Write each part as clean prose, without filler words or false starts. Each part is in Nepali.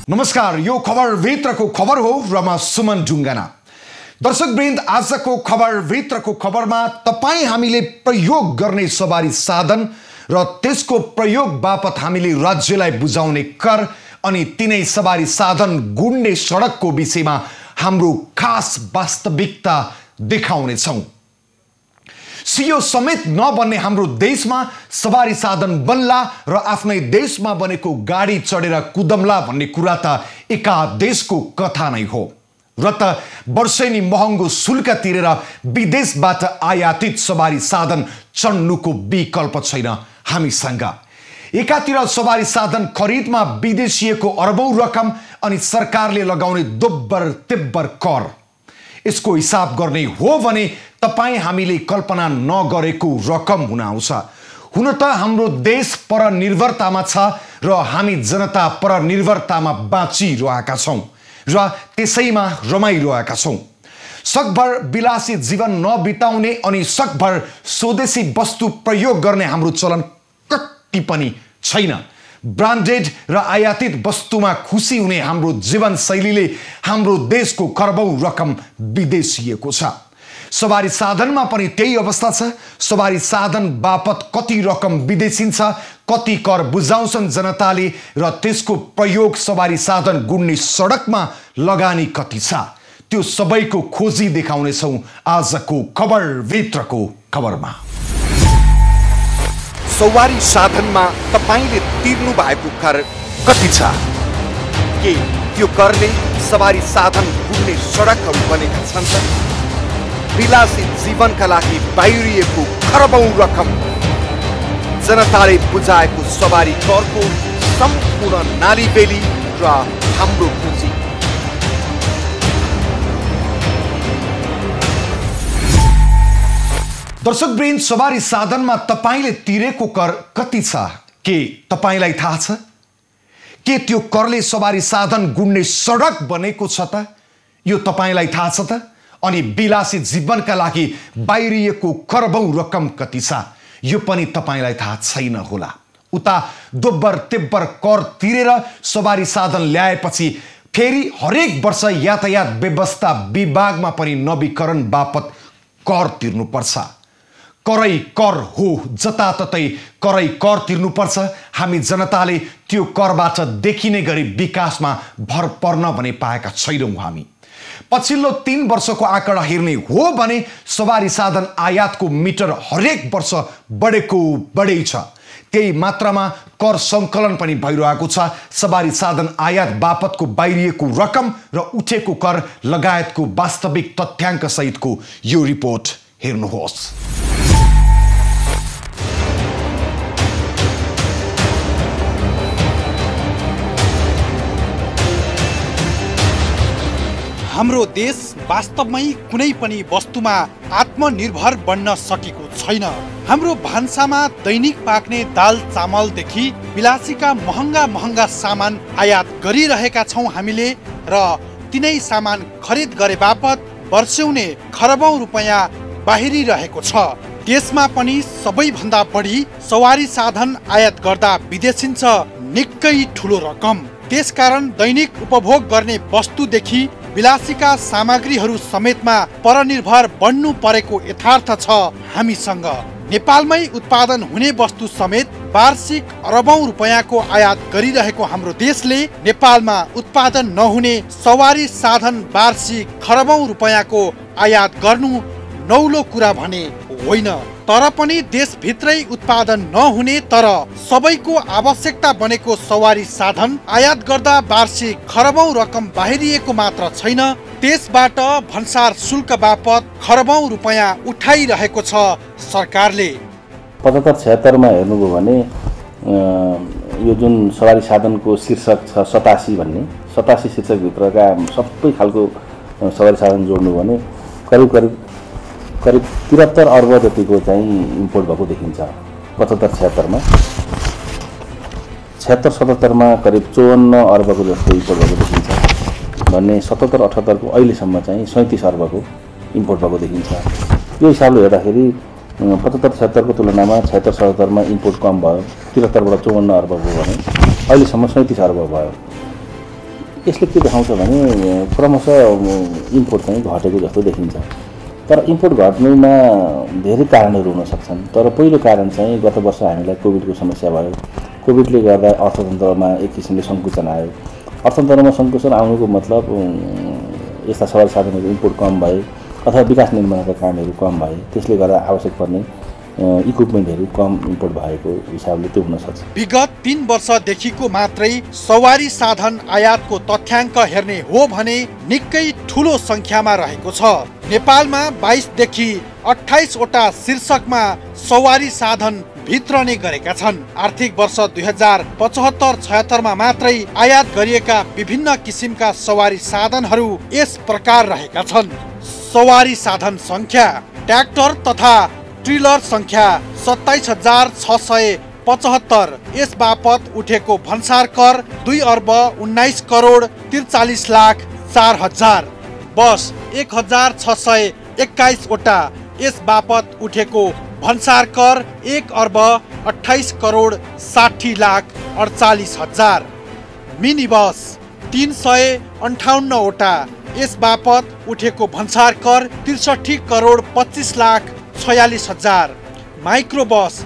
नमस्कार, यो खबर भित्रको खबर हो र म सुमन ढुङ्गाना। दर्शकवृन्द, आजको खबर भित्रको खबरमा तपाई हामीले प्रयोग गर्ने सवारी साधन र त्यसको प्रयोग बापत हामीले राज्यलाई बुझाउने कर अनि तिनै सवारी साधन गुड्ने सडकको विषयमा हाम्रो खास वास्तविकता देखाउने छौं। सियो समेत नबन्ने हाम्रो देशमा सवारी साधन बन्ला र आफ्नै देशमा बनेको गाडी चढेर कुदम्ला भन्ने कुरा त एका देशको कथा नै हो र त वर्षेनी महँगो शुल्क तिरेर विदेशबाट आयातित सवारी साधन चढ्नुको विकल्प छैन हामीसँग। एकातिर सवारी साधन खरिदमा विदेशीको अरबौं रकम अनि सरकारले लगाउने दोब्बर तिब्बर कर। यसको हिसाब गर्ने हो भने तपाई हामीले कल्पना नगरेको रकम हुन आउँछ। हुन त हाम्रो देश परनिर्भरतामा छ र हामी जनता परनिर्भरतामा बाँचिरहेका छौं र त्यसैमा रमाइरहेका छौं। सकभर विलासी जीवन नबिताउने अनि सकभर स्वदेशी वस्तु प्रयोग गर्ने हाम्रो चलन कति पनि छैन। ब्रान्डेड र आयातित वस्तुमा खुसी हुने हाम्रो जीवनशैलीले हाम्रो देशको खरबौं रकम विदेशिएको छ। सवारी साधनमा पनि त्यही अवस्था छ। सवारी साधन बापत कति रकम विदेशिन्छ, कति कर बुझाउँछन् जनताले र त्यसको प्रयोग सवारी साधन गुड्ने सडकमा लगानी कति छ, त्यो सबैको खोजी देखाउनेछौं आजको खबर भित्रको खबरमा। सवारी साधनमा तपाईले तिर्नु भएको कर कति छ? के त्यो करले सवारी साधन गुड्ने सडकहरू बनेका छन् त? विलासी जीवनका लागि बाहिरिएको खरबौं रकम जनताले बुझाएको सवारी करको सम्पूर्ण नालीबेली र हाम्रो पुँजी। दर्शकवृन्द, सवारी साधनमा तपाईले तिरेको कर कति छ के तपाईलाई थाहा छ? के त्यो करले सवारी साधन गुड्ने सडक बनेको छ त? यो तपाईलाई थाहा छ त? अनि विलासी जीवनका लागि बाहिरिएको खरबौं रकम कति छ यो पनि तपाईलाई थाहा छैन होला। उता दोब्बर तिब्बर कर तिरेर सवारी साधन ल्याएपछि फेरि हरेक वर्ष यातायात व्यवस्था विभागमा पनि नवीकरण बापत कर तिर्नुपर्छ। करै कर हो, जताततै करै कर तिर्नुपर्छ। हामी जनताले त्यो करबाट देखिने गरी विकासमा भर पर्न भने पाएका छैनौं। हामी पछिल्लो 3 वर्षको आँकडा हेर्ने हो भने सवारी साधन आयातको मिटर हरेक वर्ष बढेको बढै छ। त्यही मात्रामा कर सङ्कलन पनि भइरहेको छ। सवारी साधन आयात बापतको बाहिरिएको रकम र उठेको कर लगायतको वास्तविक तथ्याङ्क सहितको यो रिपोर्ट हेर्नुहोस्। हाम्रो देश वास्तवमै कुनै पनि वस्तुमा आत्मनिर्भर बन्न सकेको छैन। हाम्रो भान्सामा दैनिक पाक्ने दाल चामलदेखि विलासीका महँगा सामान आयात गरिरहेका छौं हामीले र तिनै सामान खरिद गरे बापत वर्षौने खरबौं रुपैयाँ बाहिरिरहेको छ। देशमा पनि सबैभन्दा बढी सवारी साधन आयात गर्दा विदेशिन्छ निकै ठुलो रकम। त्यसकारण दैनिक उपभोग गर्ने वस्तुदेखि विलासीका सामग्रीहरू समेतमा परनिर्भर बन्नु परेको यथार्थ छ हामीसँग। नेपालमै उत्पादन हुने वस्तु समेत वार्षिक अरबौं रुपैयाँको आयात गरिरहेको हाम्रो देशले नेपालमा उत्पादन नहुने सवारी साधन वार्षिक खरबौं रुपैयाँको आयात गर्नु नौलो कुरा भने होइन। तर पनि देशभित्रै उत्पादन नहुने तर सबैको आवश्यकता बनेको सवारी साधन आयात गर्दा वार्षिक खरबौं रकम बाहिरिएको मात्र छैन, त्यसबाट भन्सार शुल्क बापत खरबौं रुपैयाँ उठाइरहेको छ सरकारले। 75-76 मा हेर्नुभयो भने यो जुन सवारी साधनको शीर्षक छ 87 भन्ने 87 शीर्षकभित्रका सबै खालको सवारी साधन जोड्नु भने करिब 73 अर्ब जतिको चाहिँ इम्पोर्ट भएको देखिन्छ। 75-76 मा 76-77 मा करिब 54 अर्बको जस्तो इम्पोर्ट भएको देखिन्छ भन्ने 77-78 को अहिलेसम्म चाहिँ 37 अर्बको इम्पोर्ट भएको देखिन्छ। यो हिसाबले हेर्दाखेरि 75-76 को तुलनामा 76-77 मा इम्पोर्ट कम भयो। 73 बाट 54 अर्ब भयो भने अहिलेसम्म 37 अर्ब भयो। यसले के देखाउँछ भने क्रमशः इम्पोर्ट चाहिँ घटेको जस्तो देखिन्छ। तर इम्पोर्ट घट्नुमा धेरै कारणहरू हुन सक्छन्। तर पहिलो कारण चाहिँ गत वर्ष हामीलाई कोभिडको समस्या भयो। कोभिडले गर्दा अर्थतन्त्रमा एक किसिमले सङ्कुचन आयो। अर्थतन्त्रमा सङ्कुचन आउनुको मतलब यस्ता सवारी साधनहरू इम्पोर्ट कम भए अथवा विकास निर्माणका कामहरू कम भए, त्यसले गर्दा आवश्यक पर्ने इक्विपमेन्टहरू कम इम्पोर्ट भएको हिसाबले त्यो हुन सक्छ। विगत 3 वर्षदेखिको मात्रै सवारी साधन आयातको तथ्याङ्क हेर्ने हो भने निकै ठूलो संख्यामा रहेको छ। नेपालमा 22 देखि 28 वटा शीर्षकमा सवारी साधन भित्रने गरेका छन्। आर्थिक वर्ष 2075-76 मा मात्रै आयात गरिएका विभिन्न किसिमका सवारी साधनहरू यस प्रकार रहेका छन्। सवारी साधन संख्या ट्र्याक्टर तथा ट्रिलर संख्या 27,675। यस बापत उठेको भन्सार कर 2,19,43,04,000। बस 1,621 वटा। यस बापत उठेको भन्सार कर 1,28,60,48,000। मिनी बस 358 वटा। यस बापत उठेको भन्सार कर 63,25,46,000। माइक्रो बस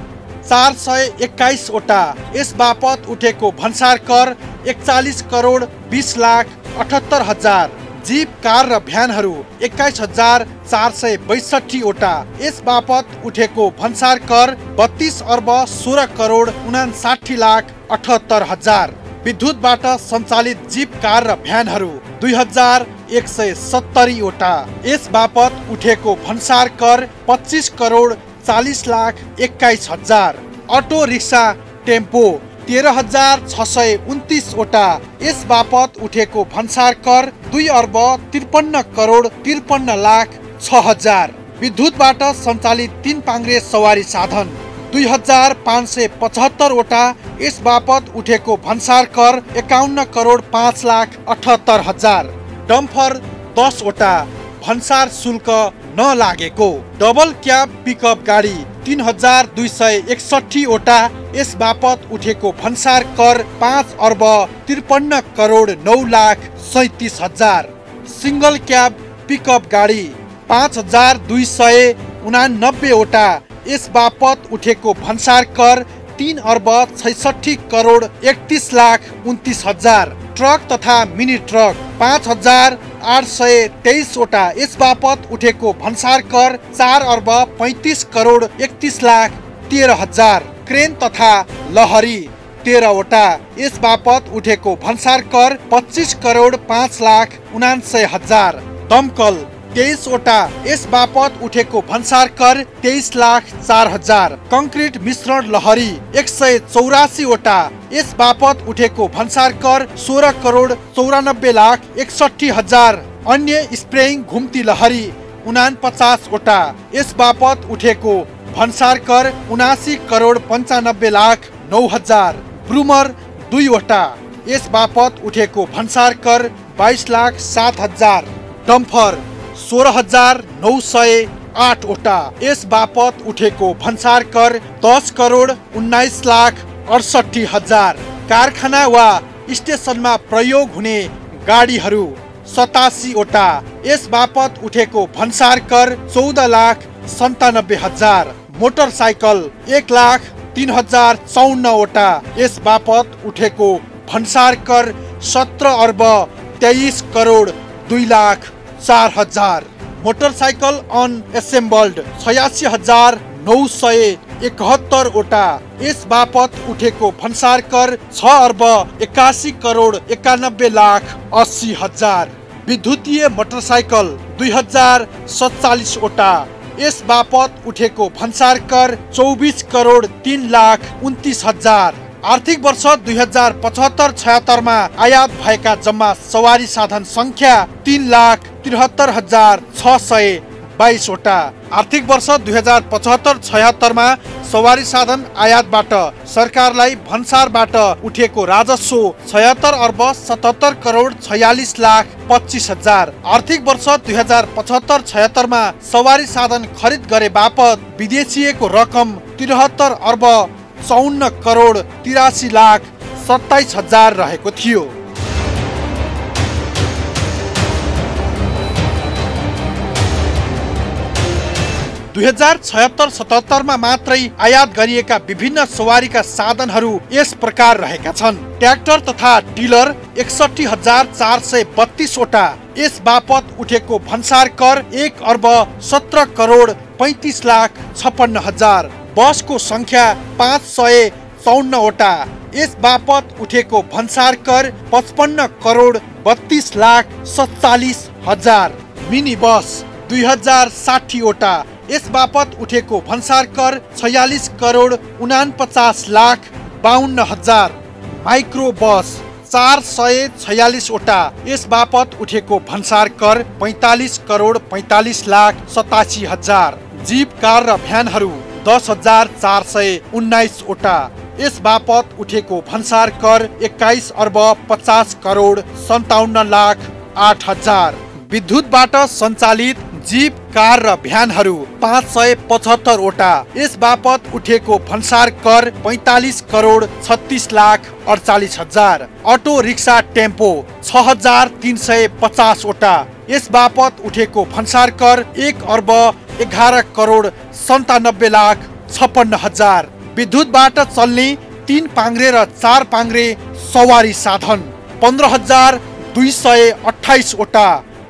421 वटा। यस बापत उठेको भन्सार कर 41,20,78,000। जीप, कार र भ्यानहरू 21,462 वटा। यस बापत उठेको भन्सार कर 32,16,59,78,000। विद्युतबाट सञ्चालित जीप, कार र भ्यानहरू 2,170 वटा। यस बापत उठेको भन्सार कर 25,40,21,000। अटो रिक्सा, टेम्पो 13,629 वटा। यस बापत उठेको भन्सार कर 2,53,53,06,000। विद्युतबाट सञ्चालित 3 पाङ्ग्रे सवारी साधन 2,575 वटा। यस बापत उठेको भन्सार कर 51,05,78,000। डम्फर 10 वटा। भन्सार शुल्क नलागेको। डबल क्याब पिकअप गाडी 3,261 वटा। यस बापत उठेको भन्सार कर 5,53,09,37,000। सिंगल क्याब पिकअप गाडी 5,289 वटा। यस बापत उठेको भन्सार कर 3,66,31,29,000। ट्रक तथा मिनी ट्रक 5,823 वटा। यस बापत उठेको भन्सार कर 4,35,31,13,000। क्रेन तथा लहरी 13 वटा। यस बापत उठेको भन्सार कर 25,05,79,000। दमकल 23 वटा। यस बापत उठेको भन्सार कर 23,04,000। कंक्रिट मिश्रण लहरी 184 वटा। यस बापत उठेको भन्सार कर 16,94,61,000। अन्य स्प्रेइङ घुम्ती लहरी 49 वटा। यस बापत उठेको भन्सार कर 79,95,09,000। ब्रुमर 2 वटा। यस बापत उठेको भन्सार कर 22,07,000। डम्फर 16,908 वटा। यस बापत उठेको भन्सार कर 10,19,68,000। कारखाना वा स्टेसनमा प्रयोग हुने गाडीहरू 87 वटा। यस बापत उठेको भन्सार कर 14,97,000। मोटरसाइकल 1,03,054 वटा। यस बापत उठेको भन्सार कर 17,23,02,04,000। मोटरसाइकल अनएसेम्बल्ड 86,971 वटा। यस बापत उठेको भन्सार कर 6,81,91,80,000। विद्युतीय मोटरसाइकल 2,047 वटा। यस बापत उठेको भन्सार कर 24,03,29,000। आर्थिक वर्ष 2075-76 मा आयात भएका जम्मा सवारी साधन संख्या 3,73,622 वटा। आर्थिक वर्ष 2075-76 मा सवारी साधन आयातबाट सरकारलाई भन्सारबाट उठेको राजस्व 76,77,46,25,000। आर्थिक वर्ष 2075-76 मा सवारी साधन खरिद गरे बापत विदेशिएको रकम 73,54,83,27,000 रहेको थियो। 2076-77 मा मात्रै आयात गरिएका विभिन्न सवारीका साधनहरू यस प्रकार रहेका छन्। ट्र्याक्टर तथा टिलर 61,432 वटा, यस बापत उठेको भन्सार कर 1,17,35,56,000। बसको संख्या 554 वटा, यस बापत उठेको भन्सार कर 55,32,47,000। मिनी बस 2060 वटा, यस बापत उठेको भन्सार कर 46,49,52,000। माइक्रो बस 446 वटा, यस बापत उठेको भन्सार कर 45,45,87,000। जीप कार र भ्यानहरू 10,419 वटा, यस बापत उठेको भन्सार कर 21,50,57,08,000। विद्युतबाट सञ्चालित जीप कार र भ्यानहरू 575 वटा, यस बापत उठेको भन्सार कर 45,36,48,000। अटो रिक्सा टेम्पो 6,350 वटा, यस बापत उठेको भन्सार कर 1,11,97,56,000। विद्युतबाट चल्ने 3 पाङ्ग्रे र 4 पाङ्ग्रे सवारी साधन 15,228 वटा,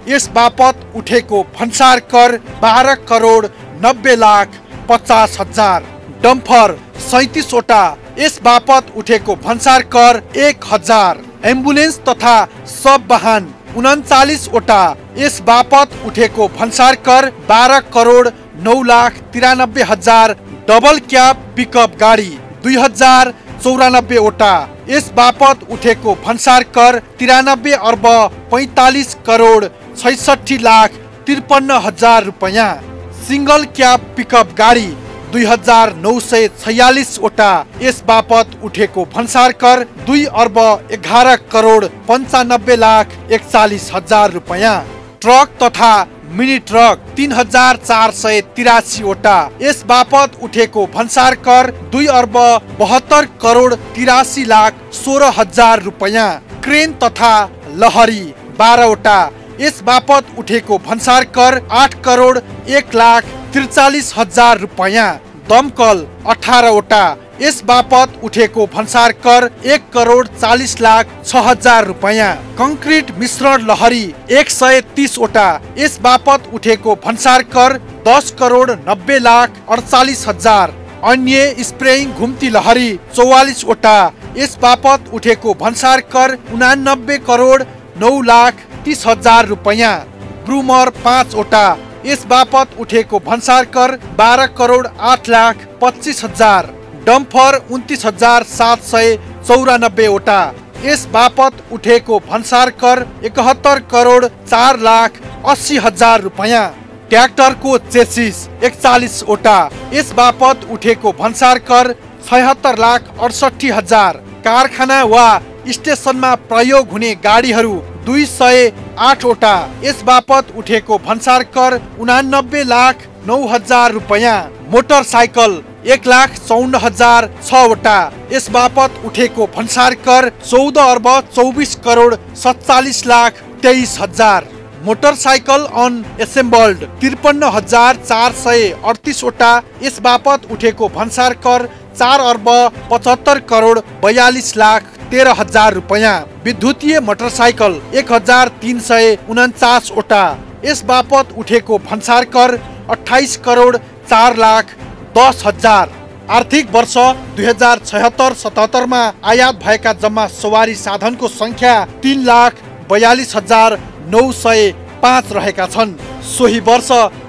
यस बापत उठेको भन्सार कर 12,90,50,000। डम्फर 37 वटा, यस बापत उठेको भन्सार कर 1,000। एम्बुलेन्स तथा सब वाहन 39 वटा, यस बापत उठेको भन्सार कर 12,09,93,000। डबल क्याब पिकअप गाडी 2,094 वटा, यस बापत उठेको भन्सार कर 93,45,66,53,000 रुपैयाँ। सिंगल क्याब पिकअप गाडी 2,946 वटा, यस बापत उठेको भन्सार कर 2,11,95,41,000 रुपैयाँ। ट्रक तथा मिनी ट्रक 3,483 वटा, यस बापत उठेको भन्सार कर 2,72,83,16,000 रुपैयाँ। क्रेन तथा लहरी 12 वटा, यस बापत उठेको भन्सार कर 8,01,43,000 रुपैयाँ। दमकल 18 वटा, यस बापत उठेको भन्सार कर 1,40,06,000 रुपैयाँ। कंक्रिट मिश्रण लहरी 130 वटा, यस बापत उठेको भन्सार कर 10,90,48,000। अन्य स्प्रेइङ घुम्ती लहरी 44 वटा, यस बापत उठेको भन्सार कर 89,09,30,000 रुपैयाँ। ब्रुमर 5 वटा, यस बापत उठेको भन्सार कर 12,08,25,000। डम्फर 29,794 वटा, यस बापत उठेको भन्सार कर 71,04,80,000 रुपैयाँ। ट्र्याक्टरको चेसिस 41 वटा, यस बापत उठेको भन्सार कर 76,68,000। कारखाना वा स्टेसनमा प्रयोग हुने गाडीहरू 208 वटा, यस बापत उठेको भन्सार कर 89,09,000 रुपैयाँ। मोटरसाइकल 1,54,006 वटा, यस बापत उठेको भन्सार कर 14,47,47,23,000। मोटरसाइकल अन एसेम्बल्ड 53,438 वटा, यस बापत उठेको भन्सार कर 4,75,42,13,000 रुपैयाँ। विद्युतीय मोटरसाइकल 1,349 वटा, यस बापत उठेको भन्सार कर 28,04,10,000। आर्थिक वर्ष 2076-77 मा आयात भएका जम्मा सवारी साधनको संख्या 3,42,905 रहेका छन्। सोही वर्ष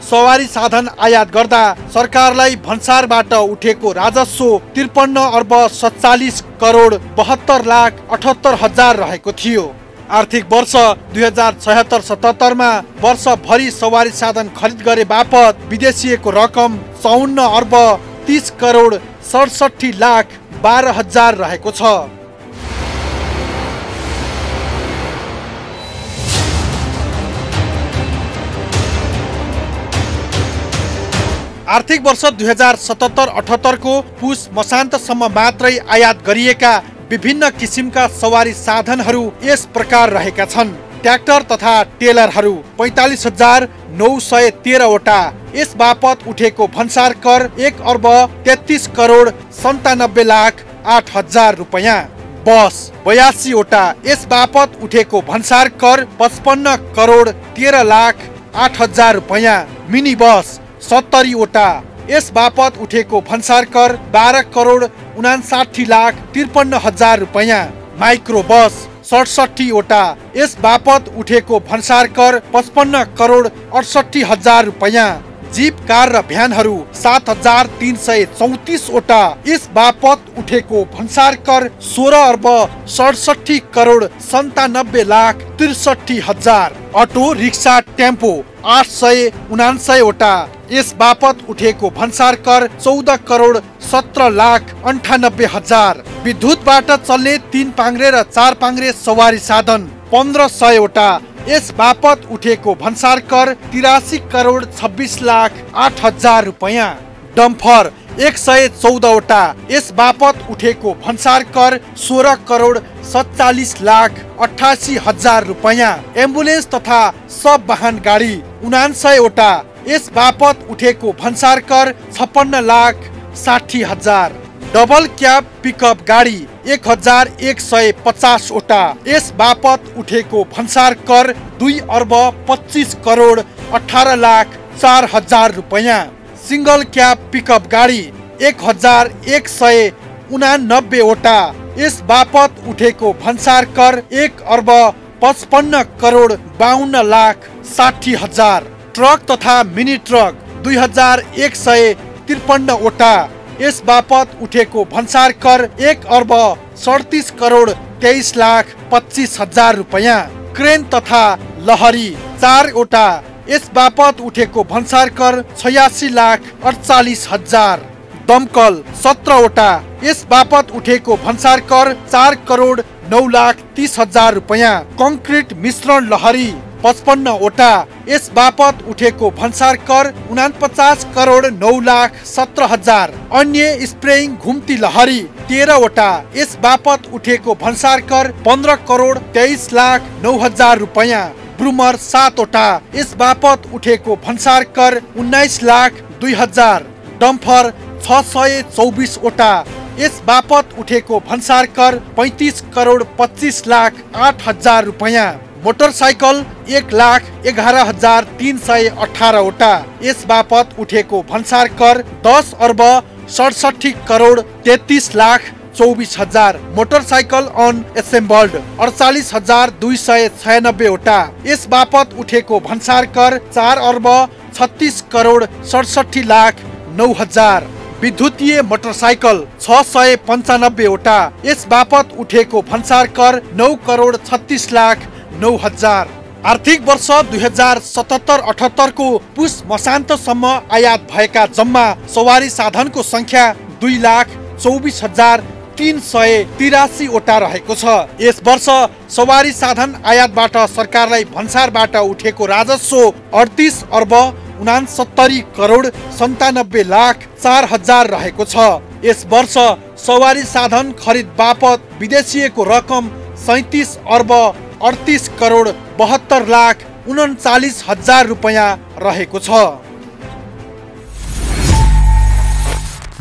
सवारी साधन आयात गर्दा सरकारलाई भन्सारबाट उठेको राजस्व 53,47,72,78,000 रहेको थियो। आर्थिक वर्ष 2076-77 मा वर्षभरि सवारी साधन खरिद गरे बापत विदेशिएको रकम 54,30,67,12,000 रहेको छ। आर्थिक वर्ष 2077-78 को पुस मसान्तसम्म मात्रै आयात गरिएका विभिन्न किसिमका सवारी साधनहरू यस प्रकार रहेका छन्। ट्र्याक्टर तथा टेलरहरू 45,913 वटा। यस बापत उठेको भन्सार कर 1,33,97,08,000 रुपैयाँ। बस 82 वटा। यस बापत उठेको भन्सार कर 55,13,08,000 रुपैयाँ। मिनी बस 70 वटा। यस बापत उठेको भन्सार कर 12,59,53,53,000 रुपैयाँ। माइक्रो बस 67 वटा। यस बापत उठेको भन्सार कर 55,68,000 रुपैयाँ। जीप कार र भ्यानहरू 7,334 वटा। यस बापत उठेको भन्सार कर 16,67,97,63,000। अटो रिक्सा टेम्पो 879 वटा। यस बापत उठेको भन्सार कर 14,17,98,000। विद्युतबाट चल्ने 3 पाङ्ग्रे र 4 पाङ्ग्रे सवारी साधन 1,500 वटा। यस बापत उठेको भन्सार कर 83,26,08,000 रुपैयाँ। डम्फर 114 वटा। यस बापत उठेको भन्सार कर 16,47,88,000 रुपैयाँ। एम्बुलेन्स तथा सब वाहन गाडी 59 वटा। यस बापत उठेको भन्सार कर 56,60,000। डबल क्याब पिकअप गाडी 1,150 वटा। यस बापत उठेको भन्सार कर 2,25,18,04,000 रुपैयाँ। सिंगल क्याब पिकअप गाडी 1,189 वटा। यस बापत उठेको भन्सार कर 1,55,52,60,000। ट्रक तथा मिनी ट्रक 2,153 वटा। यस बापत उठेको भन्सार कर 1,37,23,25,000 रुपैयाँ। क्रेन तथा लहरी 4 वटा। यस बापत उठेको भन्सार कर 86,48,000। दमकल 17 वटा। यस बापत उठेको भन्सार कर 4,09,30,000 रुपैयाँ। कंक्रिट मिश्रण लहरी 55 वटा। यस बापत उठेको भन्सार कर 49,09,17,000। अन्य स्प्रेइङ घुम्ती लहरी 13 वटा। यस बापत उठेको भन्सार कर 15,23,09,000 रुपैयाँ। ब्रुमर 7 वटा। यस बापत उठेको भन्सार कर 19,02,000। डम्फर 624 वटा। यस बापत उठेको भन्सार कर 35,25,08,000 रुपैयाँ। मोटरसाइकल 1,11,318 वटा। यस बापत उठेको भन्सार कर 10,67,33,24,000। मोटरसाइकल अन एसेम्बल्ड 48,296 वटा। यस बापत उठेको भन्सार कर 4,36,67,09,000। विद्युतीय मोटरसाइकल 695 वटा। यस बापत उठेको भन्सार कर 9,36,09,000। आर्थिक वर्ष 2077-78 को पुस मसान्तसम्म आयात भएका जम्मा सवारी साधनको संख्या 2,24,383 वटा रहेको छ। यस वर्ष सवारी साधन आयातबाट सरकारलाई भन्सारबाट उठेको राजस्व 38,69,97,04,000 रहेको छ। यस वर्ष सवारी साधन खरिद बापत विदेशिएको रकम 37,38,72,39,000 रुपैयाँ रहेको छ।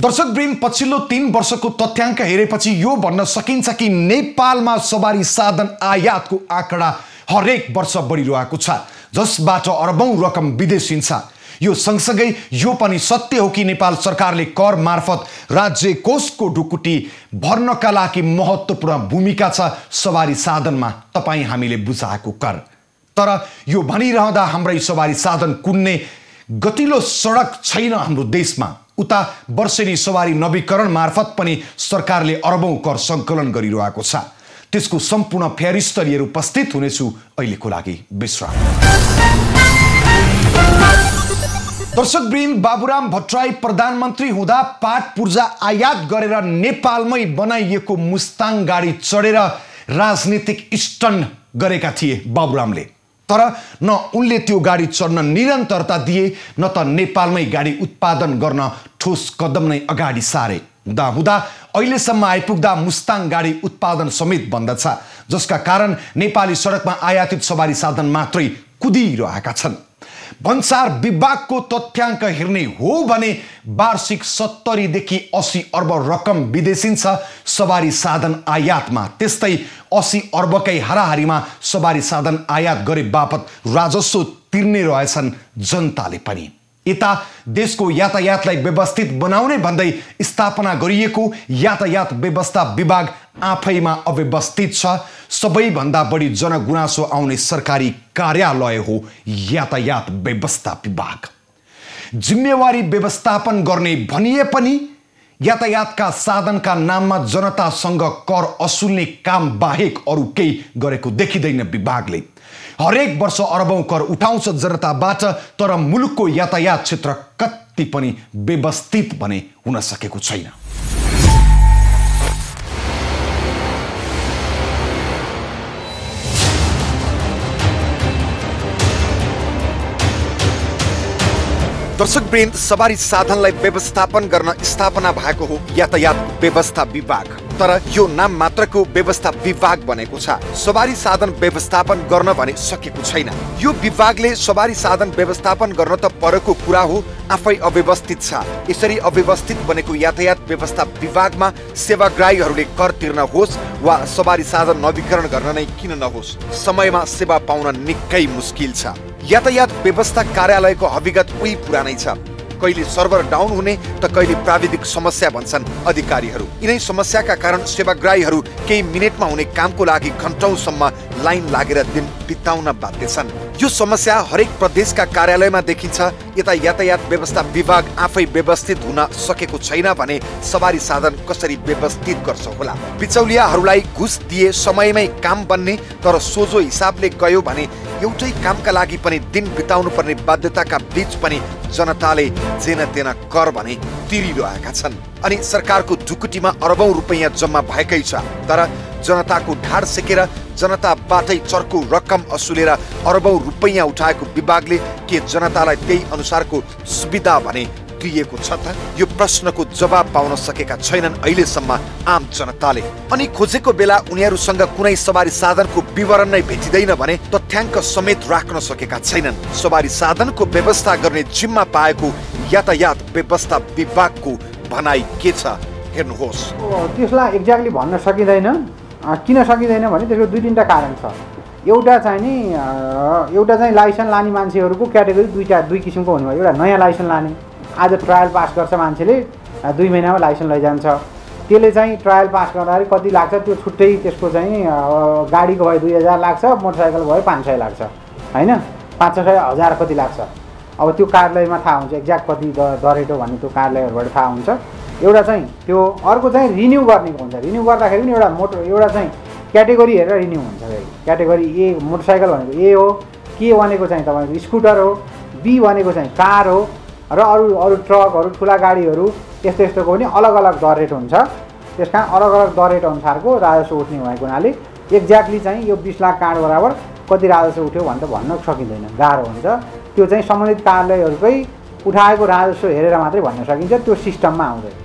दर्शकवृन्द, पछिल्लो 3 वर्षको तथ्याङ्क हेरेपछि यो भन्न सकिन्छ कि नेपालमा सवारी साधन आयातको आँकडा हरेक वर्ष बढिरहेको छ, जसबाट अरबौं रकम विदेशिन्छ। यो सँगसँगै यो पनि सत्य हो कि नेपाल सरकारले कर मार्फत राज्य कोषको ढुकुटी भर्नका लागि महत्त्वपूर्ण भूमिका छ सवारी साधनमा तपाईँ हामीले बुझाएको कर। तर यो भनिरहँदा हाम्रै सवारी साधन कुन्ने गतिलो सडक छैन हाम्रो देशमा। उता वर्षेनी सवारी नवीकरण मार्फत पनि सरकारले अरबौं कर सङ्कलन गरिरहेको छ। त्यसको सम्पूर्ण फेरिस्त लिएर उपस्थित हुनेछु। अहिलेको लागि विश्राम। दर्शकवृन्द, बाबुराम भट्टराई प्रधानमन्त्री हुँदा पाट पूर्जा आयात गरेर नेपालमै बनाइएको मुस्ताङ गाडी चढेर राजनीतिक स्टन्ट गरेका थिए बाबुरामले। तर न उनले त्यो गाडी चढ्न निरन्तरता दिए, न त नेपालमै गाडी उत्पादन गर्न ठोस कदम नै अगाडि सारे। हुँदा अहिलेसम्म आइपुग्दा मुस्ताङ गाडी उत्पादन समेत बन्द छ, जसका कारण नेपाली सडकमा आयातित सवारी साधन मात्रै कुदिरहेका छन्। भन्सार विभागको तथ्याङ्क हेर्ने हो भने वार्षिक 70 देखि 80 अर्ब रकम विदेशिन्छ सवारी साधन आयातमा। त्यस्तै 80 अर्बकै हाराहारीमा सवारी साधन आयात गरे बापत राजस्व तिर्ने रहेछन् जनताले पनि। यता देशको यातायातलाई व्यवस्थित बनाउने भन्दै स्थापना गरिएको यातायात व्यवस्था विभाग आफैमा अव्यवस्थित छ। सबैभन्दा बढी जनगुनासो आउने सरकारी कार्यालय हो यातायात व्यवस्था विभाग। जिम्मेवारी व्यवस्थापन गर्ने भनिए पनि यातायातका साधनका नाममा जनतासँग कर असुल्ने काम बाहेक अरू केही गरेको देखिँदैन विभागले। हरेक वर्ष अरबौं कर उठाउँछ जनताबाट, तर मुलुकको यातायात क्षेत्र कति पनि व्यवस्थित भने हुन सकेको छैन। दर्शकवृन्द, सवारी साधनलाई व्यवस्थापन गर्न स्थापना भएको हो यातायात व्यवस्था विभाग, तर यो नाम मात्रको व्यवस्था विभाग बनेको छ। सवारी साधन व्यवस्थापन गर्न भने सकेको छैन। यो विभागले सवारी साधन व्यवस्थापन गर्न त परको कुरा हो, आफै अव्यवस्थित छ। यसरी अव्यवस्थित बनेको यातायात व्यवस्था विभागमा सेवाग्राहीहरूले कर तिर्न होस् वा सवारी साधन नवीकरण गर्न नै किन नहोस्, समयमा सेवा पाउन निकै मुस्किल छ। यातायात व्यवस्था कार्यालयको हकीकत उही पुरानै छ। कहिले सर्भर डाउन हुने त कहिले प्राविधिक समस्या भन्छन् अधिकारीहरू। यिनै समस्याका कारण सेवाग्राहीहरू केही मिनेटमा हुने कामको लागि घण्टौंसम्म लाइन लागेर दिन बिताउन बाध्य छन्। यो समस्या हरेक प्रदेशका कार्यालयमा देखिन्छ। यता यातायात व्यवस्था विभाग आफै व्यवस्थित हुन सकेको छैन भने सवारी साधन कसरी व्यवस्थित गर्छ होला? बिचौलियाहरूलाई घुस दिए समयमै काम बन्ने, तर सोझो हिसाबले गयो भने एउटै कामका लागि पनि दिन बिताउनु पर्ने बाध्यताका बीच पनि जनताले जेन तेन कर भने तिरिरहेका छन्। अनि सरकारको ढुकुटीमा अरबौं रुपैयाँ जम्मा भएकै छ, तर जनताको ढाड सेकेर जनताबाटै चर्को रकम असुलेर अरबौं रुपैयाँ उठाएको विभागले के जनतालाई त्यही अनुसारको सुविधा भने दिएको छ त? यो प्रश्नको जवाब पाउन सकेका छैनन् अहिलेसम्म आम जनताले। अनि खोजेको बेला उनीहरूसँग कुनै सवारी साधनको विवरण नै भेटिँदैन भने तथ्याङ्क समेत राख्न सकेका छैनन्। सवारी साधनको व्यवस्था गर्ने जिम्मा पाएको यातायात व्यवस्था विभागको भनाइ के छ हेर्नुहोस्। त्यसलाई एक्ज्याक्टली भन्न सकिँदैन। किन सकिँदैन भने त्यसको दुई तिनवटा कारण छ। एउटा चाहिँ लाइसेन्स लाने मान्छेहरूको क्याटेगोरी दुई किसिमको हुनुभयो। एउटा नयाँ लाइसेन्स लाने, आज ट्रायल पास गर्छ मान्छेले, 2 महिनामा लाइसेन्स लैजान्छ। त्यसले चाहिँ ट्रायल पास गर्दाखेरि कति लाग्छ त्यो छुट्टै, त्यसको चाहिँ गाडीको भए 2000 लाग्छ, मोटरसाइकल भए 500 लाग्छ, होइन 500 1000 कति लाग्छ। अब त्यो कार्यालयमा थाहा हुन्छ एक्ज्याक्ट कति दरेट हो भन्ने, त्यो कार्यालयहरूबाट थाहा हुन्छ। एउटा चाहिँ त्यो, अर्को चाहिँ रिन्यू गर्नेको हुन्छ। रिन्यू गर्दाखेरि पनि एउटा चाहिँ क्याटेगोरी हेरेर रिन्यू हुन्छ। क्याटेगोरी ए मोटरसाइकल भनेको ए हो, के भनेको चाहिँ तपाईँको स्कुटर हो, बी भनेको चाहिँ कार हो, र अरू ट्रकहरू, ठुला गाडीहरू यस्तोको पनि अलग अलग दर रेट हुन्छ। त्यस कारण अलग अलग दर रेट अनुसारको राजस्व उठ्ने भएको हुनाले एक्ज्याक्टली चाहिँ यो 20 लाख काँड बराबर कति राजस्व उठ्यो भने त भन्न सकिँदैन, गाह्रो हुन्छ। त्यो चाहिँ सम्बन्धित कार्यालयहरूकै उठाएको राजस्व हेरेर मात्रै भन्न सकिन्छ, त्यो सिस्टममा आउँदैन।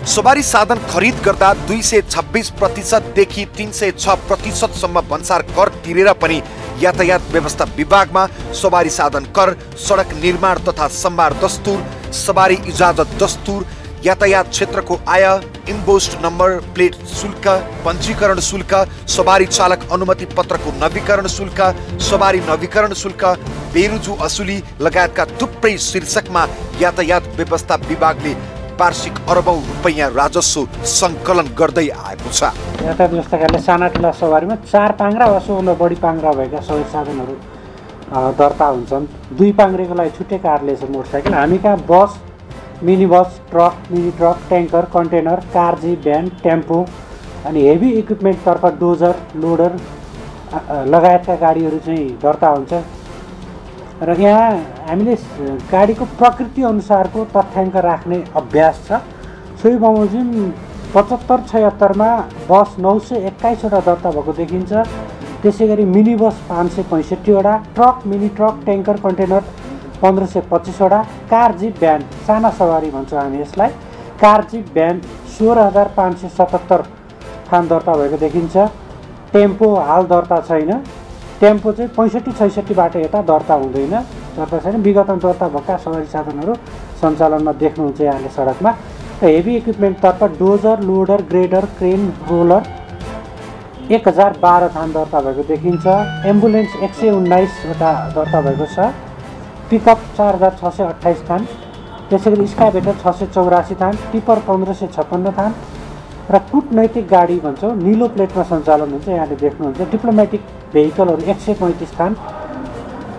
सवारी साधन खरिद गर्दा 226% देखि 306% भन्सार कर तिरेर पनि यातायात व्यवस्था विभागमा सवारी साधन कर, सडक निर्माण तथा सम्भार दस्तुर, सवारी इजाजत दस्तुर, यातायात क्षेत्रको आय, इन्भोइस नम्बर प्लेट शुल्क, पञ्जीकरण शुल्क, सवारी चालक अनुमति पत्रको नवीकरण शुल्क, सवारी नवीकरण शुल्क, बेरुजु असुली लगायतका थुप्रै शीर्षकमा यातायात व्यवस्था विभागले वार्षिक अरबौं रुपैयाँ राजस्व सङ्कलन गर्दै आएको छ। यातायात व्यवस्था कार्यालय साना ठुला सवारीमा 4 पाङ्ग्रा वा सोभन्दा बढी पाङ्ग्रा भएका सवारी साधनहरू दर्ता हुन्छन्। 2 पाङ्ग्रेको लागि छुट्टै कार्यालय छ मोटरसाइकल। हामी कहाँ bus, mini bus, truck, mini truck, tanker, container, car, jeep, van, tempo अनि हेभी इक्विपमेन्टतर्फ डोजर, लोडर लगायतका गाडीहरू चाहिँ दर्ता हुन्छ। र यहाँ हामीले गाडीको प्रकृति अनुसारको तथ्याङ्क राख्ने अभ्यास छ। सोही बमोजिम 75-76 मा बस 921 वटा दर्ता भएको देखिन्छ। त्यसै गरी मिनी बस 565 वटा, truck, mini truck, tanker, container 1525 वटा, कार, जीप, भ्यान साना सवारी भन्छौँ हामी यसलाई, कार, जीप, भ्यान 16,577 थान दर्ता भएको देखिन्छ। टेम्पो हाल दर्ता छैन। टेम्पो चाहिँ 65-66बाट यता दर्ता हुँदैन, दर्ता छैन। विगतमा दर्ता भएका सवारी साधनहरू सञ्चालनमा देख्नुहुन्छ यहाँले सडकमा। हेभी इक्विपमेन्टतर्फ dozer, loader, grader, crane, roller 1012 थान दर्ता भएको देखिन्छ। एम्बुलेन्स 119वटा दर्ता भएको छ। पिकअप 4628 थान, त्यसै गरी स्काइभेटर 684 थान, टिपर 1556 थान र कूटनैतिक गाडी भन्छौँ निलो प्लेटमा सञ्चालन हुन्छ यहाँले देख्नुहुन्छ। डिप्लोमेटिक भेहिकलहरू 135 थान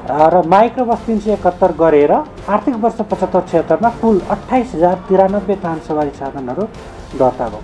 र माइक्रोबस 371 गरेर आर्थिक वर्ष 75-76मा कुल 28,093 थान सवारी साधनहरू दर्ता भयो।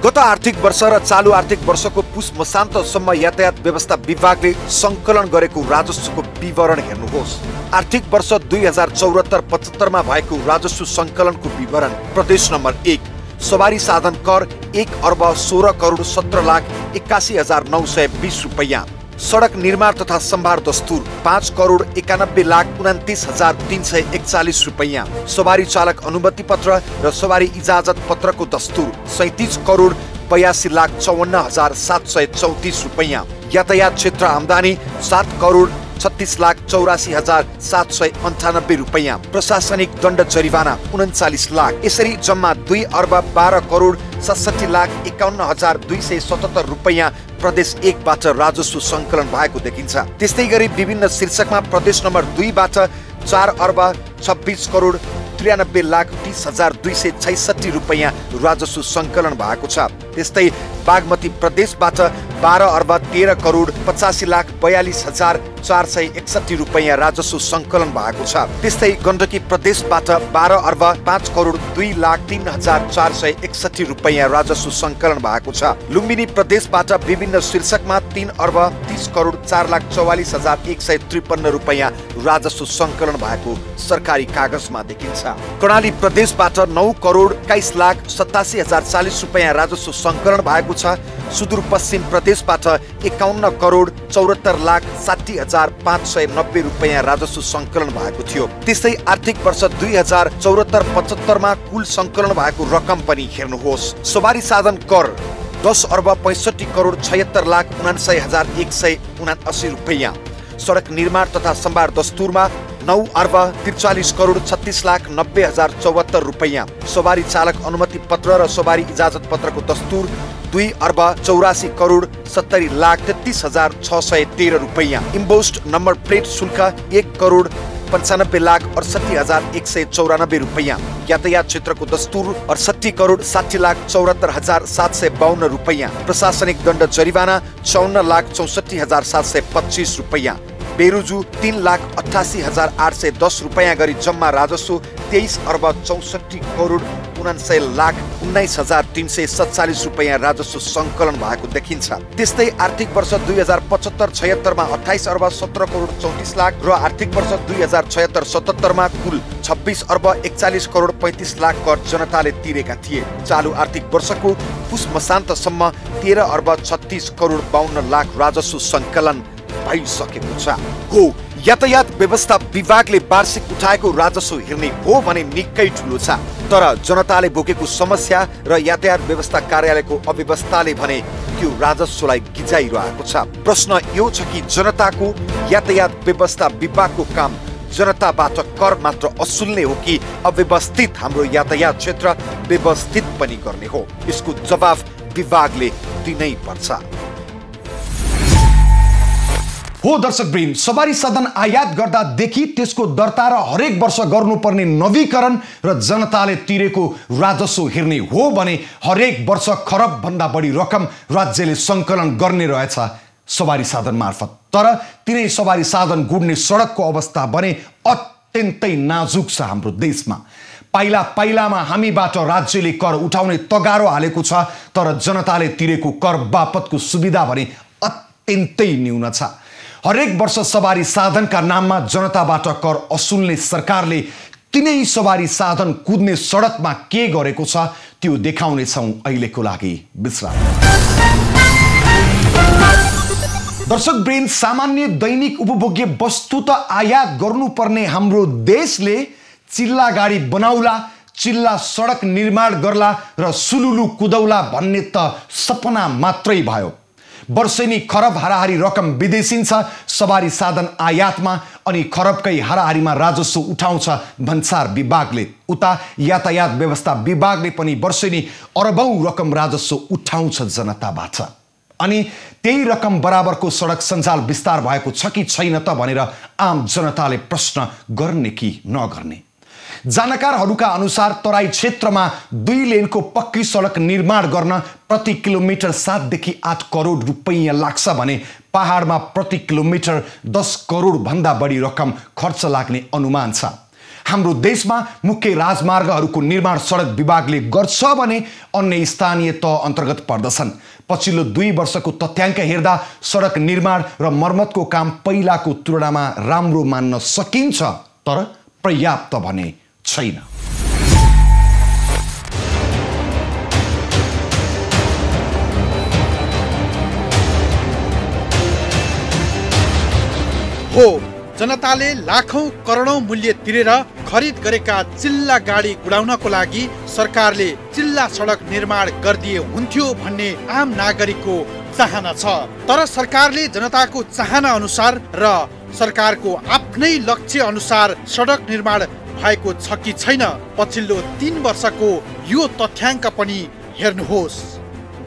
गत आर्थिक वर्ष र चालु आर्थिक वर्षको पुस मसान्तसम्म यातायात व्यवस्था विभागले सङ्कलन गरेको राजस्वको विवरण हेर्नुहोस्। आर्थिक वर्ष 2074-75 भएको राजस्व सङ्कलनको विवरण प्रदेश नम्बर 1 सवारी साधन कर 1,16,17,81,920 रुपैयाँ। सडक निर्माण तथा सम्भार दस्तुर 5,91,29,341 रुपैयाँ। सवारी चालक अनुमति पत्र र सवारी इजाजत पत्रको दस्तुर 37,52,54,734 रुपैयाँ। यातायात क्षेत्र आम्दानी 7,36,84,798 रुपैयाँ। प्रशासनिक दण्ड जरिवाना 39 लाख। यसरी जम्मा 2,12,67,51,277 रुपैयाँ प्रदेश 1बाट राजस्व सङ्कलन भएको देखिन्छ। त्यस्तै गरी विभिन्न शीर्षकमा प्रदेश नम्बर 2बाट 4,26,26,30,30,266 रुपैयाँ राजस्व सङ्कलन भएको छ। त्यस्तै बागमती प्रदेशबाट 12,13,85,42,461 रुपैयाँ राजस्व सङ्कलन भएको छ। त्यस्तै गण्डकी प्रदेशबाट 12,02,03,461 रुपैयाँ राजस्व सङ्कलन भएको छ। लुम्बिनी प्रदेशबाट विभिन्न शीर्षकमा 3,30,04,44,153 रुपैयाँ राजस्व सङ्कलन भएको सरकारी कागजमा देखिन्छ। कर्णाली प्रदेशबाट 9,21,87,040 रुपैयाँ राजस्व सङ्कलन भएको छ। सुदूरपश्चिम प्रदेशबाट 51,74,60,590 रुपैयाँ राजस्व सङ्कलन भएको थियो। त्यस्तै आर्थिक वर्ष 2074-75 कुल सङ्कलन भएको रकम पनि हेर्नुहोस्। सवारी साधन कर 10,65,76,79,179 रुपैयाँ। सडक निर्माण तथा सम्भार दस्तुरमा 9,43,36,90,074 रुपैयाँ। सवारी चालक अनुमति पत्र र सवारी इजाजत पत्रको दस्तुर 2,84,70,33,613 रुपैयाँ। इम्पोस्ट नम्बर प्लेट शुल्क 1,95,68,194 रुपैयाँ। यातायात क्षेत्रको दस्तुर 68,60,74,752 रुपैयाँ। प्रशासनिक दण्ड जरिवाना 54,64,725 रुपैयाँ। बेरुजु 3,88,810 रुपैयाँ गरी जम्मा राजस्व 23,64,79,19,347 रुपैयाँ राजस्व सङ्कलन भएको देखिन्छ। त्यस्तै आर्थिक वर्ष 2075-76 28,17,34,00,000 र आर्थिक वर्ष 2076-77 कुल 26,41,35,00,000 कर जनताले तिरेका थिए। चालु आर्थिक वर्षको पुस मसान्तसम्म 13,36,52,00,000 राजस्व सङ्कलन भइसकेको छ। हो, यातायात व्यवस्था विभागले वार्षिक उठाएको राजस्व हेर्ने हो भने निकै ठुलो छ, तर जनताले भोगेको समस्या र यातायात व्यवस्था कार्यालयको अव्यवस्थाले भने त्यो राजस्वलाई गिजाइरहेको छ। प्रश्न यो छ कि जनताको यातायात व्यवस्था विभागको काम जनताबाट कर मात्र असुल्ने हो कि अव्यवस्थित हाम्रो यातायात क्षेत्र व्यवस्थित पनि गर्ने हो? यसको जवाफ विभागले दिनै पर्छ। हो दर्शकवृन्द, सवारी साधन आयात गर्दादेखि त्यसको दर्ता र हरेक वर्ष गर्नुपर्ने नवीकरण र जनताले तिरेको राजस्व हेर्ने हो भने हरेक वर्ष खरबभन्दा बढी रकम राज्यले सङ्कलन गर्ने रहेछ सवारी साधन मार्फत। तर तिनै सवारी साधन गुड्ने सडकको अवस्था भने अत्यन्तै नाजुक छ हाम्रो देशमा। पाइला पाइलामा हामीबाट राज्यले कर उठाउने तगारो हालेको छ, तर जनताले तिरेको कर बापतको सुविधा भने अत्यन्तै न्यून छ। हरेक वर्ष सवारी साधनका नाममा जनताबाट कर असुल्ने सरकारले तिनै सवारी साधन कुद्ने सडकमा के गरेको छ त्यो देखाउनेछौँ अहिलेको लागि विश्राम। दर्शकवृन्द, सामान्य दैनिक उपभोग्य वस्तु त आयात गर्नुपर्ने हाम्रो देशले चिल्ला गाडी बनाउला, चिल्ला सडक निर्माण गर्ला र सुलुलु कुदौला भन्ने त सपना मात्रै भयो। वर्षेनी खरब हाराहारी रकम विदेशिन्छ सवारी साधन आयातमा अनि खरबकै हाराहारीमा राजस्व उठाउँछ भन्सार विभागले। उता यातायात व्यवस्था विभागले पनि वर्षेनी अरबौं रकम राजस्व उठाउँछ जनताबाट। अनि त्यही रकम बराबरको सडक सञ्जाल विस्तार भएको छ कि छैन त भनेर आम जनताले प्रश्न गर्ने कि नगर्ने। जानकारहरूका अनुसार तराई क्षेत्रमा 2 लेनको पक्की सडक निर्माण गर्न प्रति किलोमिटर 7 देखि 8 करोड रुपैयाँ लाग्छ भने पहाडमा प्रति किलोमिटर 10 करोड भन्दा बढी रकम खर्च लाग्ने अनुमान छ। हाम्रो देशमा मुख्य राजमार्गहरूको निर्माण सडक विभागले गर्छ भने अन्य स्थानीय तह अन्तर्गत पर्दछन्। पछिल्लो 2 वर्षको तथ्याङ्क हेर्दा सडक निर्माण र मर्मतको काम पहिलाको तुलनामा राम्रो मान्न सकिन्छ, तर पर्याप्त भने छैन। हो, जनताले लाखौं करोडौं मूल्य तिरेर खरिद गरेका चिल्ला गाडी उडाउनको लागि सरकारले चिल्ला सडक निर्माण गरिदिए हुन्थ्यो भन्ने आम नागरिकको चाहना छ। तर सरकारले जनताको चाहना अनुसार र सरकारको आफ्नै लक्ष्य अनुसार सडक निर्माण भएको छ कि छैन, पछिल्लो 3 वर्षको यो तथ्याङ्क पनि हेर्नुहोस्।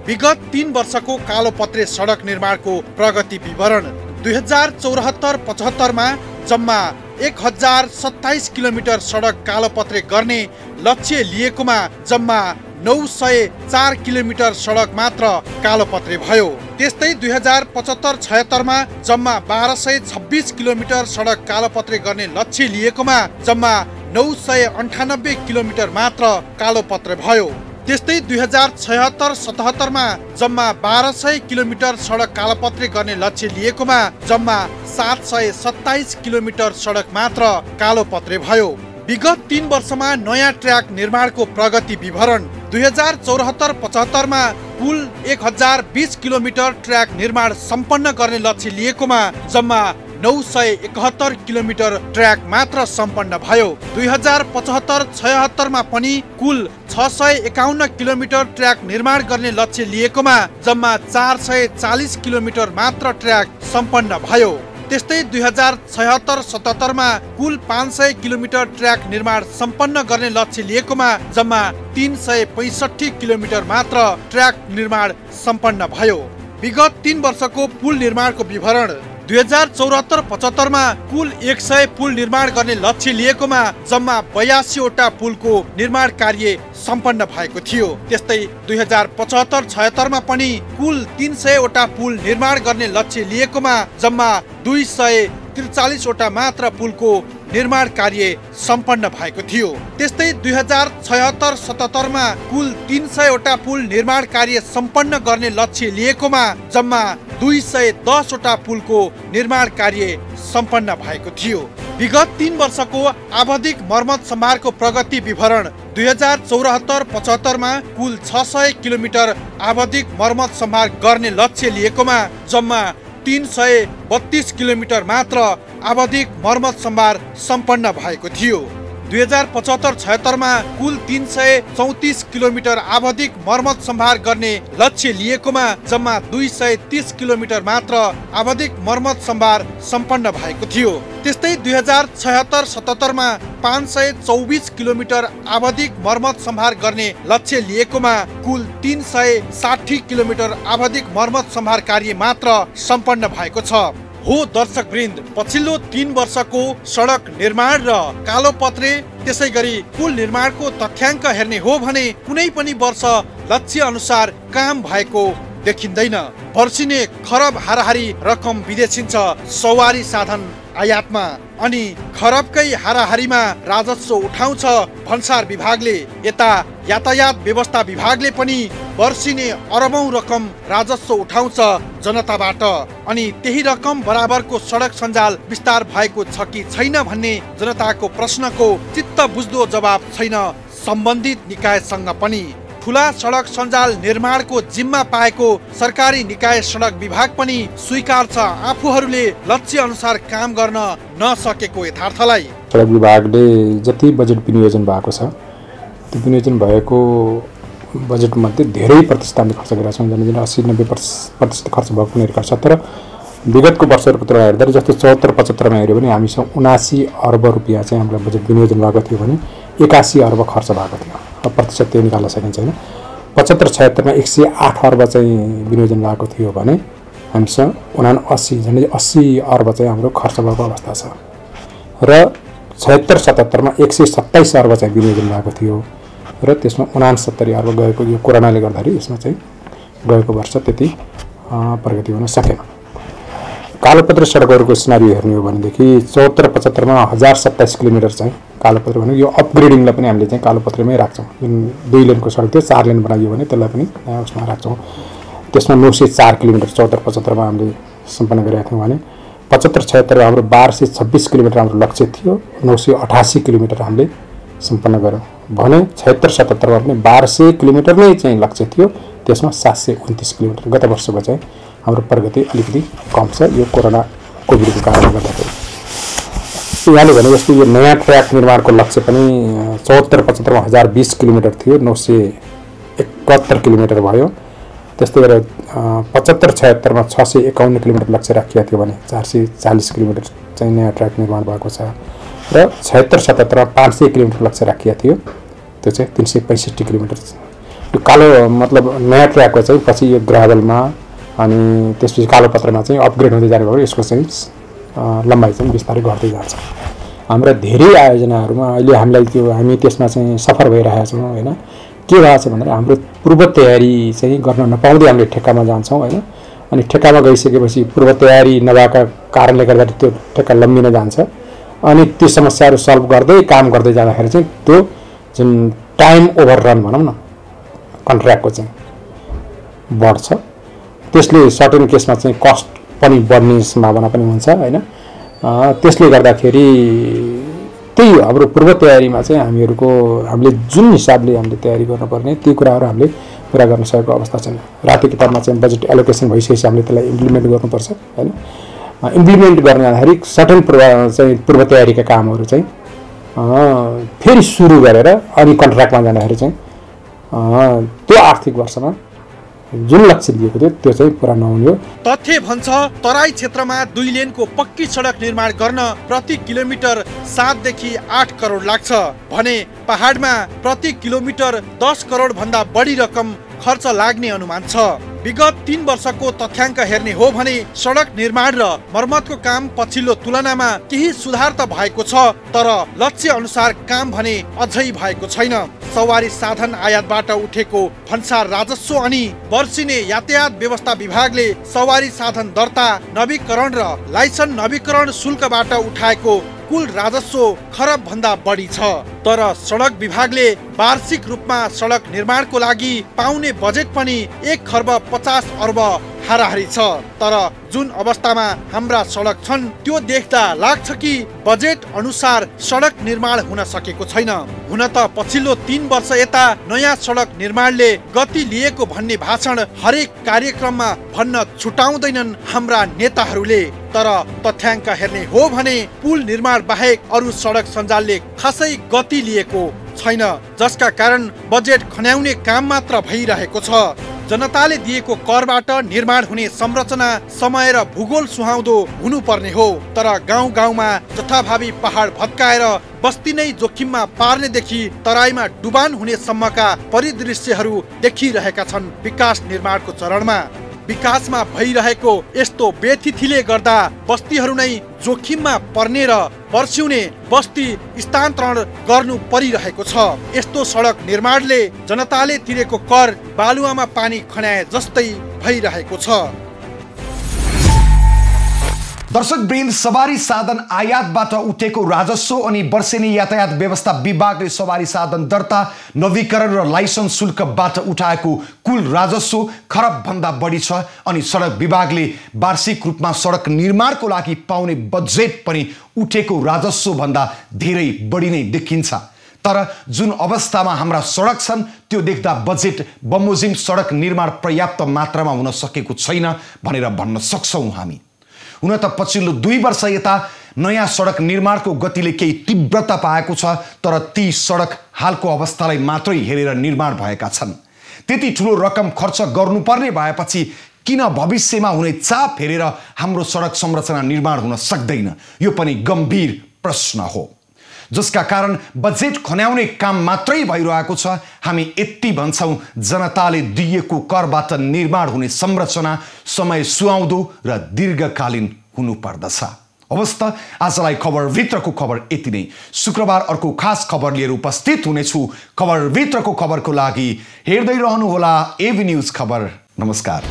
विगत 3 वर्षको कालोपत्रे सडक निर्माणको प्रगति विवरण। 2074-75 मा जम्मा 1027 किलोमिटर सडक कालोपत्रे गर्ने लक्ष्य लिएकोमा जम्मा 904 किलोमिटर सडक मात्र कालोपत्रे भयो। त्यस्तै 2075-76 मा जम्मा 1226 किलोमिटर सडक कालोपत्रे गर्ने लक्ष्य लिएकोमा जम्मा 998 किलोमिटर मात्र कालोपत्रे भयो। त्यस्तै 2076-77 मा जम्मा 1200 किलोमिटर सडक कालोपत्रे गर्ने लक्ष्य लिएकोमा जम्मा 727 किलोमिटर सडक मात्र कालोपत्रे भयो। विगत 3 वर्षमा नयाँ ट्र्याक निर्माणको प्रगति विवरण। 2074-75 मा कुल 1020 किलोमिटर ट्र्याक निर्माण सम्पन्न गर्ने लक्ष्य लिएकोमा जम्मा 971 किलोमिटर ट्र्याक मात्र सम्पन्न भयो। 2075-76 मा पनि कुल 651 किलोमिटर ट्र्याक निर्माण गर्ने लक्ष्य लिएकोमा जम्मा 440 किलोमिटर मात्र ट्र्याक सम्पन्न भयो। त्यस्तै 2076-77 मा कुल 500 किलोमिटर ट्र्याक निर्माण सम्पन्न गर्ने लक्ष्य लिएकोमा जम्मा 365 किलोमिटर मात्र ट्र्याक निर्माण सम्पन्न भयो। विगत 3 वर्षको पुल निर्माणको विवरण। 2074-75 मा कुल 100 पुल निर्माण गर्ने लक्ष्य लिएकोमा जम्मा 82 वटा पुलको निर्माण कार्य सम्पन्न भएको थियो। त्यस्तै 2075-76 मा पनि कुल 300 वटा पुल निर्माण गर्ने लक्ष्य लिएकोमा जम्मा 243 वटा मात्र पुलको निर्माण कार्य सम्पन्न भएको थियो। त्यस्तै 2076-77 मा कुल 300 वटा पुल निर्माण कार्य सम्पन्न गर्ने लक्ष्य लिएकोमा जम्मा 210 वटा पुलको निर्माण कार्य सम्पन्न भएको थियो। विगत 3 वर्षको आवधिक मर्मत सम्भारको प्रगति विवरण। 2074-75 मा कुल 600 किलोमिटर आवधिक मर्मत सम्भार गर्ने लक्ष्य लिएकोमा जम्मा 332 किलोमिटर मात्र आवधिक मर्मत सम्भार सम्पन्न भएको थियो। 2075-76 मा कुल 334 किलोमिटर आवधिक मर्मत सम्भार गर्ने लक्ष्य लिएकोमा जम्मा 230 किलोमिटर मात्र आवधिक मर्मत सम्भार सम्पन्न भएको थियो। त्यस्तै 2076-77 मा 524 किलोमिटर आवधिक मर्मत सम्भार गर्ने लक्ष्य लिएकोमा कुल 360 किलोमिटर आवधिक मर्मत सम्भार कार्य मात्र सम्पन्न भएको छ। हो दर्शकवृन्द, पछिल्लो 3 वर्षको सडक निर्माण र कालोपत्रे त्यसै गरी पुल निर्माणको तथ्याङ्क हेर्ने हो भने कुनै पनि वर्ष लक्ष्य अनुसार काम भएको देखिँदैन। वर्षिने खरब हाराहारी रकम विदेशिन्छ सवारी साधन आयातमा अनि खरबकै हाराहारीमा राजस्व उठाउँछ भन्सार विभागले। यता यातायात व्यवस्था विभागले पनि वर्षिने अरबौं रकम राजस्व उठाउँछ जनताबाट अनि त्यही रकम बराबरको सडक सञ्जाल विस्तार भएको छ कि छैन भन्ने जनताको प्रश्नको चित्त बुझ्दो जवाब छैन सम्बन्धित निकायसँग पनि। ठुला सडक सञ्जाल निर्माणको जिम्मा पाएको सरकारी निकाय सडक विभाग पनि स्वीकार छ आफूहरूले लक्ष्य अनुसार काम गर्न नसकेको यथार्थलाई। सडक विभागले जति बजेट विनियोजन भएको छ त्यो विनियोजन भएको बजेटमध्ये धेरै प्रतिशत हामीले खर्च गरेका छौँ। जनजन 80-90% खर्च भएको पनि रहेको छ। तर विगतको वर्षहरूको तुलना हेर्दा जस्तो 74-75 मा हेऱ्यो भने हामीसँग 79 अर्ब रुपियाँ चाहिँ हामीलाई बजेट विनियोजन भएको थियो भने 81 अर्ब खर्च भएको थियो। अब प्रतिशत त्यो निकाल्न सकिन्छ हैन। 75-76 मा 108 अर्ब चाहिँ विनियोजन भएको थियो भने हामीसँग 79 झन्डै 80 अर्ब चाहिँ हाम्रो खर्च भएको अवस्था छ। र 76-77 मा 127 अर्ब चाहिँ विनियोजन भएको थियो र त्यसमा 69 अर्ब गएको यो कोरोनाले गर्दाखेरि यसमा चाहिँ गएको वर्ष त्यति प्रगति हुन सकेन। कालोपत्री सडकहरूको सिनारियो हेर्ने हो भनेदेखि 74-75 मा 1027 किलोमिटर चाहिँ कालोपत्री भनेको यो अपग्रेडिङलाई पनि हामीले चाहिँ कालोपत्रीमै राख्छौँ। जुन 2 लेनको सडक थियो 4 लेन बनाइयो भने त्यसलाई पनि उसमा राख्छौँ। त्यसमा 904 किलोमिटर 74-75 मा हामीले सम्पन्न गरेका थियौँ भने 75-76 हाम्रो 1226 किलोमिटर हाम्रो लक्ष्य थियो। 988 किलोमिटर हामीले सम्पन्न गऱ्यौँ भने 76-77 मा पनि 1200 किलोमिटर नै चाहिँ लक्ष्य थियो। त्यसमा 729 किलोमिटर गत वर्षको चाहिँ हाम्रो प्रगति अलिकति कम छ यो कोरोना कोभिडको कारणले गर्दाखेरि। यहाँले भने जस्तो यो नयाँ ट्र्याक निर्माणको लक्ष्य पनि 74-75 मा 1020 किलोमिटर थियो 971 किलोमिटर भयो। त्यस्तै गरेर 75-76 मा 651 किलोमिटर लक्ष्य राखिएको थियो भने 440 किलोमिटर चाहिँ नयाँ ट्र्याक निर्माण भएको छ। र 76-77 मा 500 किलोमिटर लक्ष्य राखिएको थियो त्यो चाहिँ 365 किलोमिटर। यो कालो मतलब नयाँ ट्र्याकको चाहिँ पछि यो ग्राभलमा अनि त्यसपछि कालोपत्रमा चाहिँ अपग्रेड हुँदै जाने भएर यसको चाहिँ लम्बाइ चाहिँ बिस्तारै घट्दै जान्छ। हाम्रा धेरै आयोजनाहरूमा अहिले हामीलाई त्यो हामी त्यसमा चाहिँ सफल भइरहेका छौँ हैन। के भएको छ भन्दा हाम्रो पूर्व तयारी चाहिँ गर्न नपाउँदै हामीले ठेक्कामा जान्छौँ हैन। अनि ठेक्कामा गइसकेपछि पूर्व तयारी नभएका कारणले गर्दा त्यो ठेक्का लम्बिन जान्छ। अनि ती समस्याहरू सल्भ गर्दै काम गर्दै जाँदाखेरि चाहिँ त्यो जुन टाइम ओभररन भनौँ न कन्ट्र्याक्टको चाहिँ बढ्छ। त्यसले सर्टेन केसमा चाहिँ कस्ट पनि बढ्ने सम्भावना पनि हुन्छ हैन। त्यसले गर्दाखेरि त्यही हाम्रो पूर्व तयारीमा चाहिँ हामीले जुन हिसाबले हामीले तयारी गर्नुपर्ने ती कुराहरू हामीले पुरा गर्न सकेको अवस्था छैन। राति किताबमा चाहिँ बजेट एलोकेसन भइसकेपछि हामीले त्यसलाई इम्प्लिमेन्ट गर्नुपर्छ हैन। इम्प्लिमेन्ट गर्न जाँदाखेरि सर्टेन पूर्व तयारीका कामहरू चाहिँ फेरि सुरु गरेर अनि कन्ट्र्याक्टमा जाँदाखेरि चाहिँ त्यो आर्थिक वर्षमा जुन लक्ष्य दिएको थियो त्यो चाहिँ पुरा नहुने हो। तथ्य भन्छ तराई क्षेत्रमा 2 लेनको पक्की सडक निर्माण गर्न प्रति किलोमिटर 7 देखि 8 करोड लाग्छ भने पहाडमा प्रति किलोमिटर 10 करोड भन्दा बढी रकम खर्च लाग्ने अनुमान छ। विगत 3 वर्षको तथ्याङ्क हेर्ने हो भने सडक निर्माण र मर्मतको काम पछिल्लो तुलनामा केही सुधार त भएको छ तर लक्ष्य अनुसार काम भने अझै भएको छैन। सवारी साधन आयातबाट उठेको भन्सार राजस्व अनि वर्षिने यातायात व्यवस्था विभागले सवारी साधन दर्ता नवीकरण र लाइसेन्स नवीकरण शुल्कबाट उठाएको कुल राजस्व खरब भन्दा बढी छ। तर सडक विभागले वार्षिक रूपमा सडक निर्माणको लागि पाउने बजेट पनि 1 खर्ब 50 अर्ब हाराहारी छ। तर जुन अवस्थामा हाम्रा सडक छन् त्यो देख्दा लाग्छ कि बजेट अनुसार सडक निर्माण हुन सकेको छैन। हुन त पछिल्लो 3 वर्ष यता नयाँ सडक निर्माणले गति लिएको भन्ने भाषण हरेक कार्यक्रममा भन्न छुटाउँदैनन् हाम्रा नेताहरूले। तर तथ्याङ्क हेर्ने हो भने पुल निर्माण बाहेक अरू सडक सञ्जालले खासै गति लिएको छैन जसका कारण बजेट खन्याउने काम मात्र भइरहेको छ। जनताले दिएको करबाट निर्माण हुने संरचना समय र भूगोल सुहाउँदो हुनुपर्ने हो तर गाउँ गाउँमा जथाभावी पहाड भत्काएर बस्ती नै जोखिममा पार्नेदेखि तराईमा डुबान हुने सम्मका परिदृश्यहरू देखिरहेका छन्। विकास निर्माणको चरणमा विकासमा भइरहेको यस्तो बेथिथिले गर्दा बस्तीहरू नै जोखिममा पर्ने र वर्ष्यौने बस्ती स्थानान्तरण गर्नु परिरहेको छ। यस्तो सडक निर्माणले जनताले तिरेको कर बालुवामा पानी खन्याए जस्तै भइरहेको छ। दर्शक वृन्द, सवारी साधन आयातबाट उठेको राजस्व अनि वर्षेनी यातायात व्यवस्था विभागले सवारी साधन दर्ता नवीकरण र लाइसेन्स शुल्कबाट उठाएको कुल राजस्व खरब भन्दा बढी छ अनि सडक विभागले वार्षिक रूपमा सडक निर्माणको लागि पाउने बजेट पनि उठेको राजस्व भन्दा धेरै बढी नै देखिन्छ। तर जुन अवस्थामा हाम्रा सडक छन् त्यो देख्दा बजेट बमोजिम सडक निर्माण पर्याप्त मात्रामा हुन सकेको छैन भनेर भन्न सक्छौँ हामी। हुन त पछिल्लो 2 वर्ष यता नयाँ सडक निर्माणको गतिले केही तीव्रता पाएको छ, तर ती सडक हालको अवस्थालाई मात्रै हेरेर निर्माण भएका छन्। त्यति ठुलो रकम खर्च गर्नुपर्ने भएपछि किन भविष्यमा हुने चाप हेरेर हाम्रो सडक संरचना निर्माण हुन सक्दैन? यो पनि गम्भीर प्रश्न हो, जसका कारण बजेट खन्याउने काम मात्रै भइरहेको छ। हामी यति भन्छौँ, जनताले दिएको करबाट निर्माण हुने संरचना समय सुहाउँदो र दीर्घकालीन हुनुपर्दछ। हवस् त, आजलाई खबरभित्रको खबर यति नै। शुक्रबार अर्को खास खबर लिएर उपस्थित हुनेछु। खबरभित्रको खबरको लागि हेर्दै रहनुहोला एबी न्युज खबर। नमस्कार।